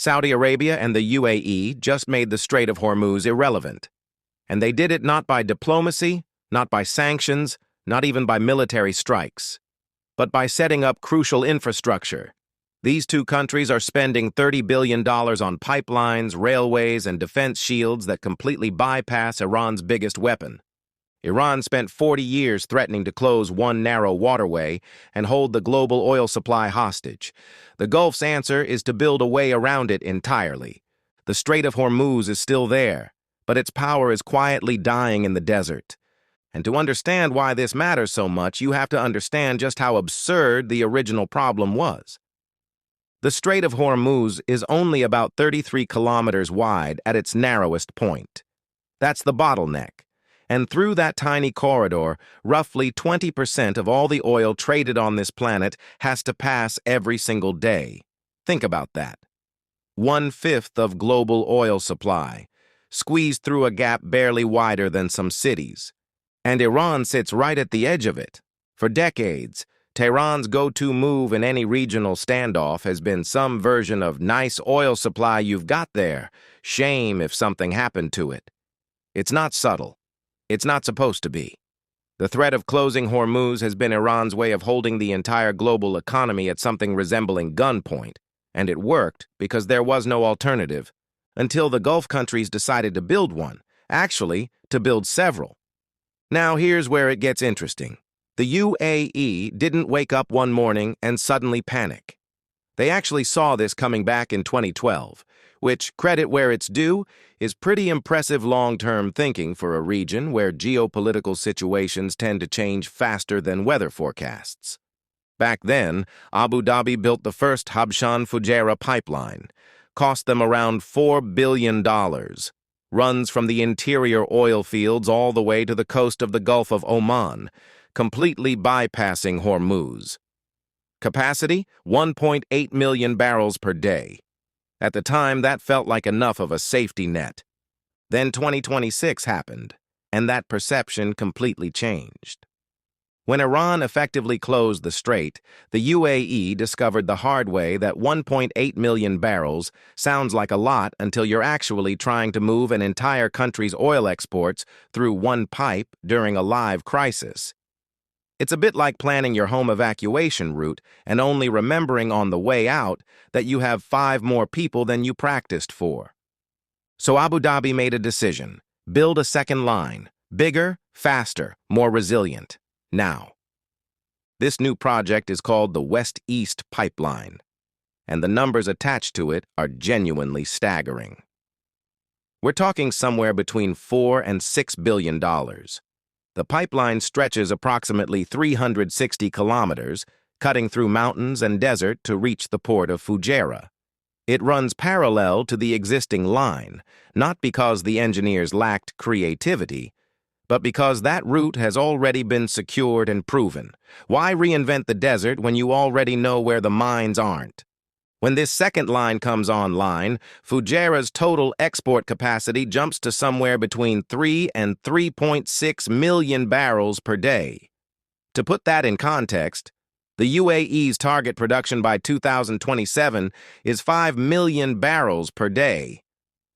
Saudi Arabia and the UAE just made the Strait of Hormuz irrelevant. And they did it not by diplomacy, not by sanctions, not even by military strikes, but by setting up crucial infrastructure. These two countries are spending $30 billion on pipelines, railways, and defense shields that completely bypass Iran's biggest weapon. Iran spent 40 years threatening to close one narrow waterway and hold the global oil supply hostage. The Gulf's answer is to build a way around it entirely. The Strait of Hormuz is still there, but its power is quietly dying in the desert. And to understand why this matters so much, you have to understand just how absurd the original problem was. The Strait of Hormuz is only about 33 kilometers wide at its narrowest point. That's the bottleneck. And through that tiny corridor, roughly 20% of all the oil traded on this planet has to pass every single day. Think about that. 1/5 of global oil supply, squeezed through a gap barely wider than some cities. And Iran sits right at the edge of it. For decades, Tehran's go-to move in any regional standoff has been some version of "nice oil supply you've got there. Shame if something happened to it." It's not subtle. It's not supposed to be. The threat of closing Hormuz has been Iran's way of holding the entire global economy at something resembling gunpoint, and it worked because there was no alternative, until the Gulf countries decided to build one, actually, to build several. Now here's where it gets interesting. The UAE didn't wake up one morning and suddenly panic. They actually saw this coming back in 2012, which, credit where it's due, is pretty impressive long-term thinking for a region where geopolitical situations tend to change faster than weather forecasts. Back then, Abu Dhabi built the first Habshan-Fujairah pipeline, cost them around $4 billion, runs from the interior oil fields all the way to the coast of the Gulf of Oman, completely bypassing Hormuz. Capacity, 1.8 million barrels per day. At the time, that felt like enough of a safety net. Then 2026 happened, and that perception completely changed. When Iran effectively closed the strait, the UAE discovered the hard way that 1.8 million barrels sounds like a lot until you're actually trying to move an entire country's oil exports through one pipe during a live crisis. It's a bit like planning your home evacuation route and only remembering on the way out that you have 5 more people than you practiced for. So Abu Dhabi made a decision: build a second line, bigger, faster, more resilient. Now. This new project is called the West-East Pipeline, and the numbers attached to it are genuinely staggering. We're talking somewhere between $4 and $6 billion. The pipeline stretches approximately 360 kilometers, cutting through mountains and desert to reach the port of Fujairah. It runs parallel to the existing line, not because the engineers lacked creativity, but because that route has already been secured and proven. Why reinvent the desert when you already know where the mines aren't? When this second line comes online, Fujairah's total export capacity jumps to somewhere between 3 and 3.6 million barrels per day. To put that in context, the UAE's target production by 2027 is 5 million barrels per day.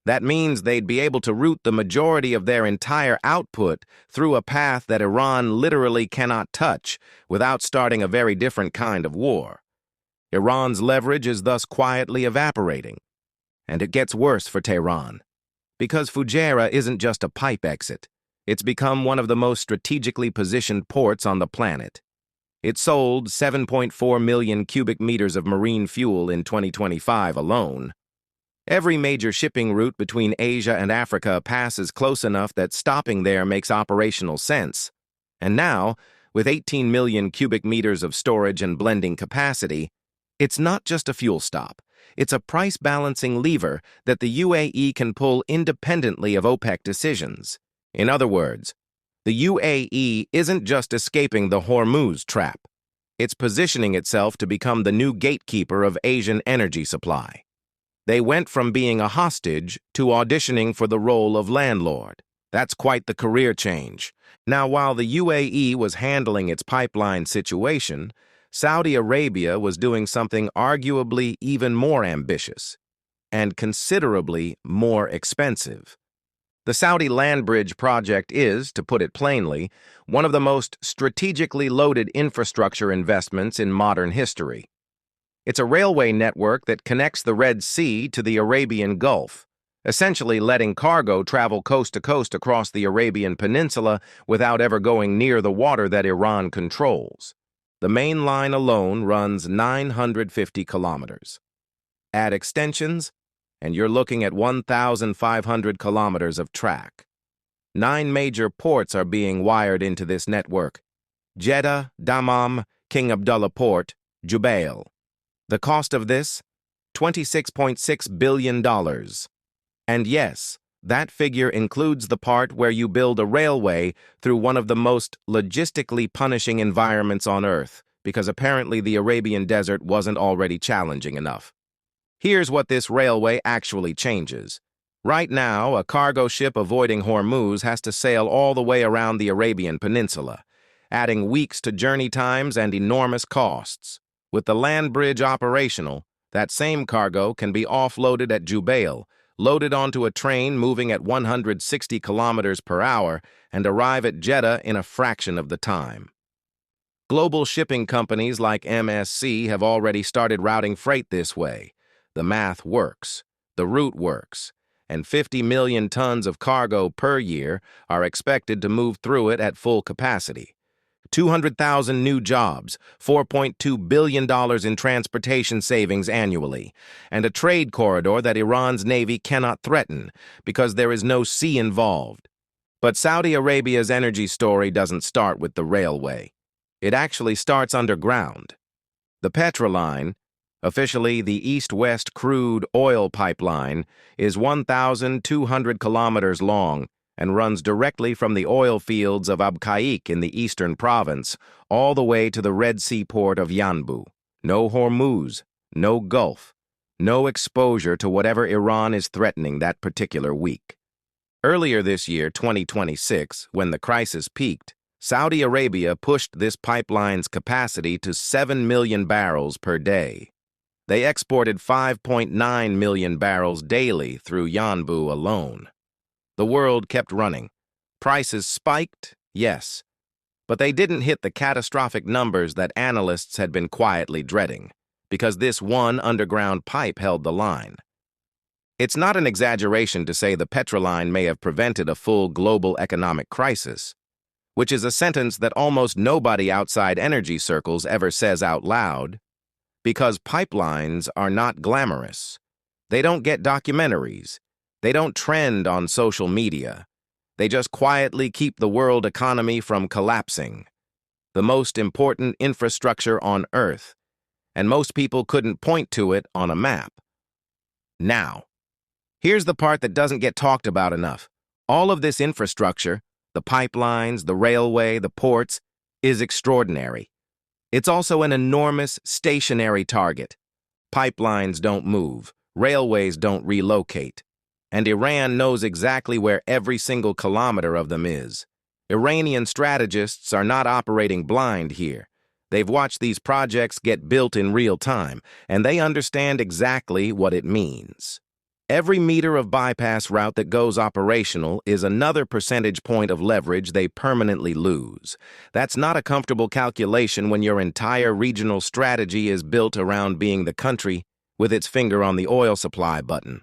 That means they'd be able to route the majority of their entire output through a path that Iran literally cannot touch without starting a very different kind of war. Iran's leverage is thus quietly evaporating. And it gets worse for Tehran. Because Fujairah isn't just a pipe exit. It's become one of the most strategically positioned ports on the planet. It sold 7.4 million cubic meters of marine fuel in 2025 alone. Every major shipping route between Asia and Africa passes close enough that stopping there makes operational sense. And now, with 18 million cubic meters of storage and blending capacity, it's not just a fuel stop. It's a price-balancing lever that the UAE can pull independently of OPEC decisions. In other words, the UAE isn't just escaping the Hormuz trap. It's positioning itself to become the new gatekeeper of Asian energy supply. They went from being a hostage to auditioning for the role of landlord. That's quite the career change. Now, while the UAE was handling its pipeline situation, Saudi Arabia was doing something arguably even more ambitious. and considerably more expensive. The Saudi Landbridge project is, to put it plainly, one of the most strategically loaded infrastructure investments in modern history. It's a railway network that connects the Red Sea to the Arabian Gulf, essentially letting cargo travel coast to coast across the Arabian Peninsula without ever going near the water that Iran controls. The main line alone runs 950 kilometers. Add extensions, and you're looking at 1,500 kilometers of track. 9 major ports are being wired into this network: Jeddah, Dammam, King Abdullah Port, Jubail. The cost of this? $26.6 billion. And yes, that figure includes the part where you build a railway through one of the most logistically punishing environments on Earth, because apparently the Arabian desert wasn't already challenging enough. Here's what this railway actually changes. Right now, a cargo ship avoiding Hormuz has to sail all the way around the Arabian Peninsula, adding weeks to journey times and enormous costs. With the land bridge operational, that same cargo can be offloaded at Jubail, loaded onto a train moving at 160 kilometers per hour, and arrive at Jeddah in a fraction of the time. Global shipping companies like MSC have already started routing freight this way. The math works, the route works, and 50 million tons of cargo per year are expected to move through it at full capacity. 200,000 new jobs, $4.2 billion in transportation savings annually, and a trade corridor that Iran's navy cannot threaten because there is no sea involved. But Saudi Arabia's energy story doesn't start with the railway. It actually starts underground. The Petroline, officially the East-West crude oil pipeline, is 1,200 kilometers long and runs directly from the oil fields of Abqaiq in the eastern province all the way to the Red Sea port of Yanbu. No Hormuz, no Gulf, no exposure to whatever Iran is threatening that particular week. Earlier this year, 2026, when the crisis peaked, Saudi Arabia pushed this pipeline's capacity to 7 million barrels per day. They exported 5.9 million barrels daily through Yanbu alone. The world kept running. Prices spiked, yes, but they didn't hit the catastrophic numbers that analysts had been quietly dreading, because this one underground pipe held the line. It's not an exaggeration to say the Petroline may have prevented a full global economic crisis, which is a sentence that almost nobody outside energy circles ever says out loud, because pipelines are not glamorous. They don't get documentaries. They don't trend on social media. They just quietly keep the world economy from collapsing. The most important infrastructure on Earth, and most people couldn't point to it on a map. Now, here's the part that doesn't get talked about enough. All of this infrastructure, the pipelines, the railway, the ports, is extraordinary. It's also an enormous stationary target. Pipelines don't move, railways don't relocate. And Iran knows exactly where every single kilometer of them is. Iranian strategists are not operating blind here. They've watched these projects get built in real time, and they understand exactly what it means. Every meter of bypass route that goes operational is another percentage point of leverage they permanently lose. That's not a comfortable calculation when your entire regional strategy is built around being the country with its finger on the oil supply button.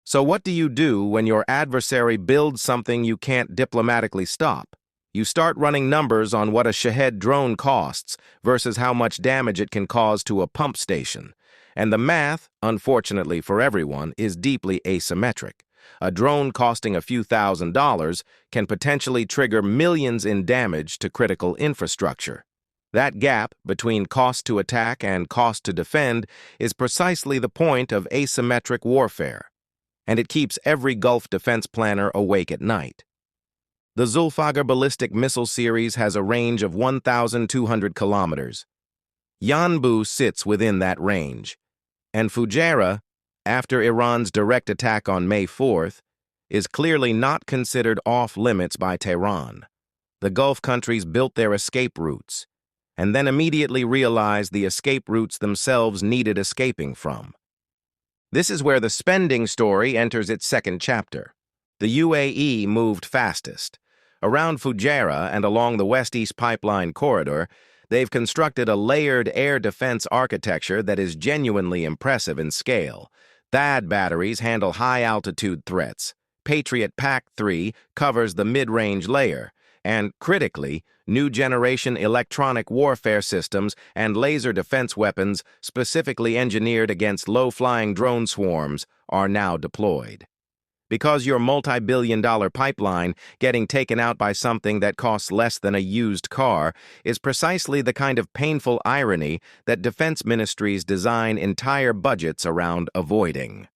So what do you do when your adversary builds something you can't diplomatically stop? You start running numbers on what a Shahed drone costs versus how much damage it can cause to a pump station. And the math, unfortunately for everyone, is deeply asymmetric. A drone costing a few $1,000s can potentially trigger millions in damage to critical infrastructure. That gap between cost to attack and cost to defend is precisely the point of asymmetric warfare, and it keeps every Gulf defense planner awake at night. The Zulfagar ballistic missile series has a range of 1,200 kilometers. Yanbu sits within that range, and Fujairah, after Iran's direct attack on May 4th, is clearly not considered off-limits by Tehran. The Gulf countries built their escape routes, and then immediately realized the escape routes themselves needed escaping from. This is where the spending story enters its second chapter. The UAE moved fastest. Around Fujairah and along the West-East Pipeline corridor, they've constructed a layered air defense architecture that is genuinely impressive in scale. THAAD batteries handle high-altitude threats. Patriot PAC-3 covers the mid-range layer. And, critically, new-generation electronic warfare systems and laser defense weapons specifically engineered against low-flying drone swarms are now deployed. Because your multi-billion-dollar pipeline getting taken out by something that costs less than a used car is precisely the kind of painful irony that defense ministries design entire budgets around avoiding.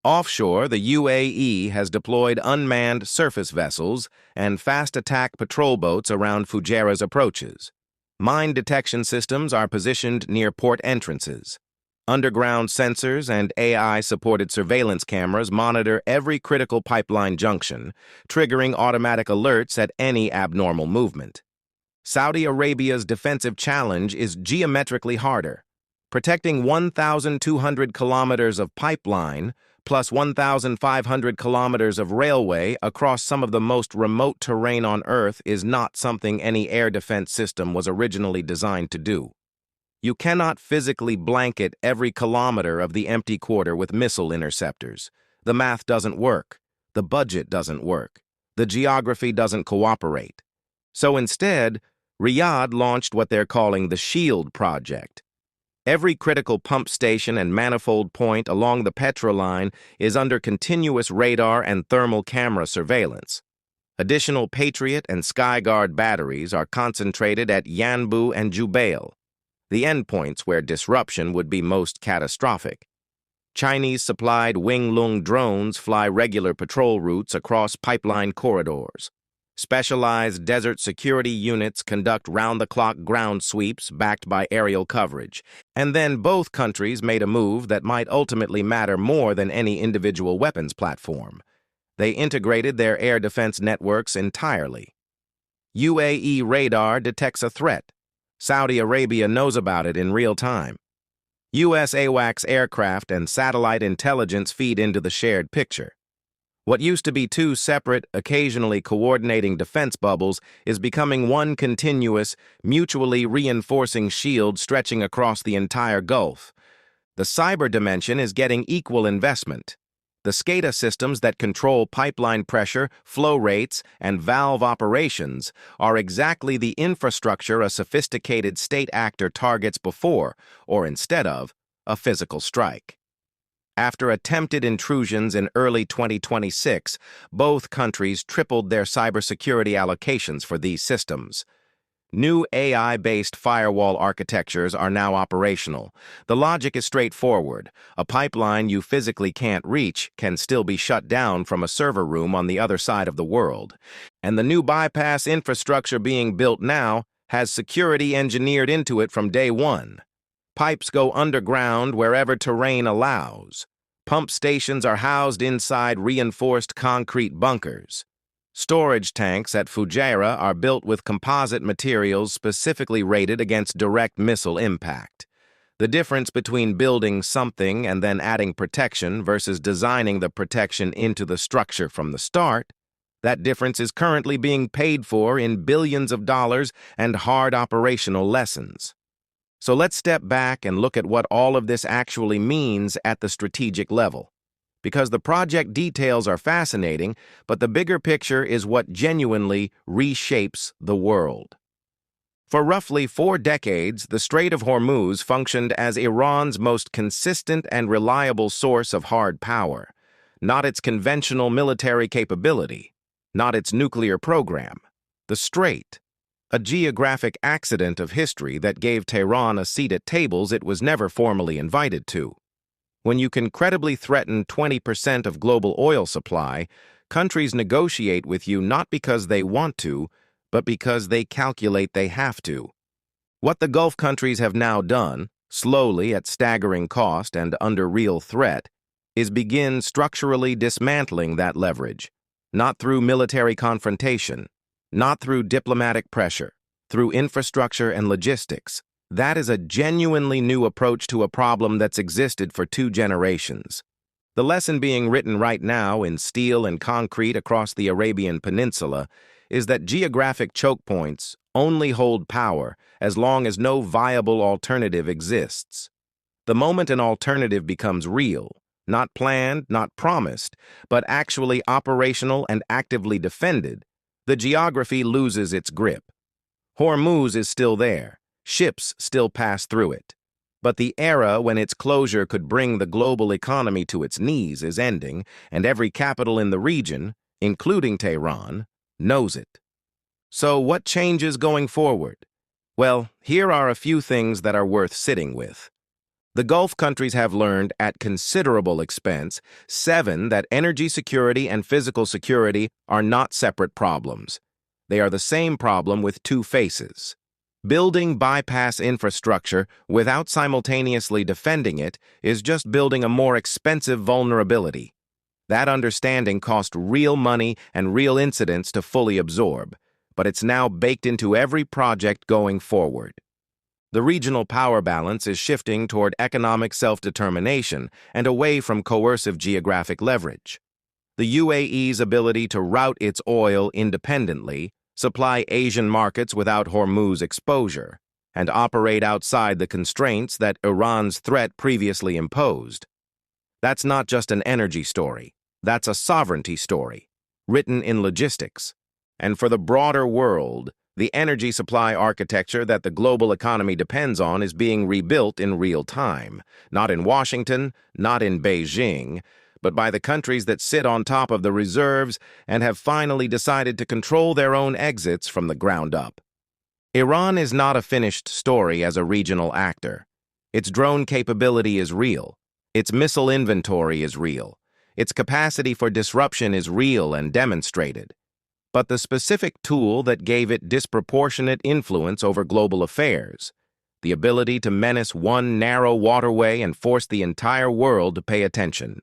Offshore, the UAE has deployed unmanned surface vessels and fast-attack patrol boats around Fujairah's approaches. Mine detection systems are positioned near port entrances. Underground sensors and AI-supported surveillance cameras monitor every critical pipeline junction, triggering automatic alerts at any abnormal movement. Saudi Arabia's defensive challenge is geometrically harder. Protecting 1,200 kilometers of pipeline plus 1,500 kilometers of railway across some of the most remote terrain on Earth is not something any air defense system was originally designed to do. You cannot physically blanket every kilometer of the empty quarter with missile interceptors. The math doesn't work. The budget doesn't work. The geography doesn't cooperate. So instead, Riyadh launched what they're calling the SHIELD project. Every critical pump station and manifold point along the Petroline is under continuous radar and thermal camera surveillance. Additional Patriot and Skyguard batteries are concentrated at Yanbu and Jubail, the endpoints where disruption would be most catastrophic. Chinese-supplied Winglong drones fly regular patrol routes across pipeline corridors. Specialized desert security units conduct round-the-clock ground sweeps backed by aerial coverage. And then both countries made a move that might ultimately matter more than any individual weapons platform. They integrated their air defense networks entirely. UAE radar detects a threat. Saudi Arabia knows about it in real time. US AWACS aircraft and satellite intelligence feed into the shared picture. What used to be two separate, occasionally coordinating defense bubbles is becoming one continuous, mutually reinforcing shield stretching across the entire Gulf. The cyber dimension is getting equal investment. The SCADA systems that control pipeline pressure, flow rates, and valve operations are exactly the infrastructure a sophisticated state actor targets before, or instead of, a physical strike. After attempted intrusions in early 2026, both countries tripled their cybersecurity allocations for these systems. New AI-based firewall architectures are now operational. The logic is straightforward. A pipeline you physically can't reach can still be shut down from a server room on the other side of the world. And the new bypass infrastructure being built now has security engineered into it from day one. Pipes go underground wherever terrain allows. Pump stations are housed inside reinforced concrete bunkers. Storage tanks at Fujairah are built with composite materials specifically rated against direct missile impact. The difference between building something and then adding protection versus designing the protection into the structure from the start, that difference is currently being paid for in billions of dollars and hard operational lessons. So let's step back and look at what all of this actually means at the strategic level. Because the project details are fascinating, but the bigger picture is what genuinely reshapes the world. For roughly 4 decades, the Strait of Hormuz functioned as Iran's most consistent and reliable source of hard power, not its conventional military capability, not its nuclear program. The Strait, a geographic accident of history that gave Tehran a seat at tables it was never formally invited to. When you can credibly threaten 20% of global oil supply, countries negotiate with you not because they want to, but because they calculate they have to. What the Gulf countries have now done, slowly at staggering cost and under real threat, is begin structurally dismantling that leverage, not through military confrontation, not through diplomatic pressure, through infrastructure and logistics. That is a genuinely new approach to a problem that's existed for 2 generations. The lesson being written right now in steel and concrete across the Arabian Peninsula is that geographic choke points only hold power as long as no viable alternative exists. The moment an alternative becomes real, not planned, not promised, but actually operational and actively defended, the geography loses its grip. Hormuz is still there. Ships still pass through it. But the era when its closure could bring the global economy to its knees is ending, and every capital in the region, including Tehran, knows it. So what changes going forward? Well, here are a few things that are worth sitting with. The Gulf countries have learned, at considerable expense, 7, that energy security and physical security are not separate problems. They are the same problem with 2 faces. Building bypass infrastructure without simultaneously defending it is just building a more expensive vulnerability. That understanding cost real money and real incidents to fully absorb, but it's now baked into every project going forward. The regional power balance is shifting toward economic self-determination and away from coercive geographic leverage. The UAE's ability to route its oil independently, supply Asian markets without Hormuz exposure, and operate outside the constraints that Iran's threat previously imposed. That's not just an energy story. That's a sovereignty story, written in logistics. And for the broader world, the energy supply architecture that the global economy depends on is being rebuilt in real time, not in Washington, not in Beijing, but by the countries that sit on top of the reserves and have finally decided to control their own exits from the ground up. Iran is not a finished story as a regional actor. Its drone capability is real. Its missile inventory is real. Its capacity for disruption is real and demonstrated. But the specific tool that gave it disproportionate influence over global affairs, the ability to menace one narrow waterway and force the entire world to pay attention,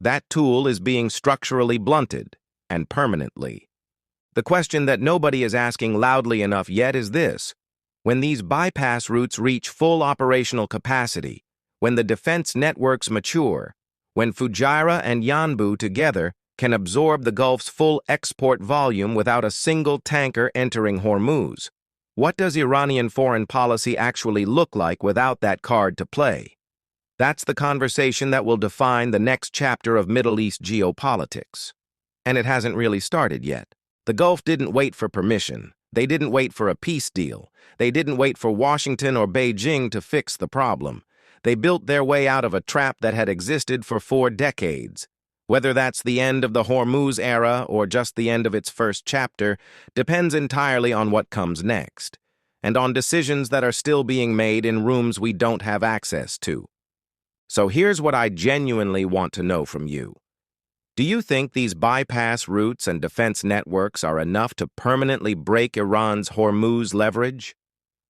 that tool is being structurally blunted, and permanently. The question that nobody is asking loudly enough yet is this: when these bypass routes reach full operational capacity, when the defense networks mature, when Fujairah and Yanbu together can absorb the Gulf's full export volume without a single tanker entering Hormuz, what does Iranian foreign policy actually look like without that card to play? That's the conversation that will define the next chapter of Middle East geopolitics. And it hasn't really started yet. The Gulf didn't wait for permission. They didn't wait for a peace deal. They didn't wait for Washington or Beijing to fix the problem. They built their way out of a trap that had existed for 4 decades. Whether that's the end of the Hormuz era or just the end of its first chapter depends entirely on what comes next, and on decisions that are still being made in rooms we don't have access to. So here's what I genuinely want to know from you. Do you think these bypass routes and defense networks are enough to permanently break Iran's Hormuz leverage?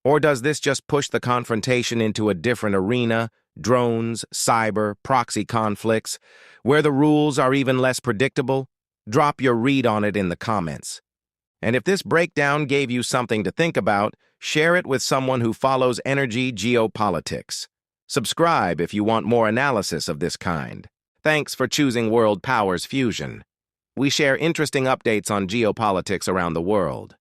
Or does this just push the confrontation into a different arena, drones, cyber, proxy conflicts, where the rules are even less predictable? Drop your read on it in the comments. And if this breakdown gave you something to think about, share it with someone who follows energy geopolitics. Subscribe if you want more analysis of this kind. Thanks for choosing World Powers Fusion. We share interesting updates on geopolitics around the world.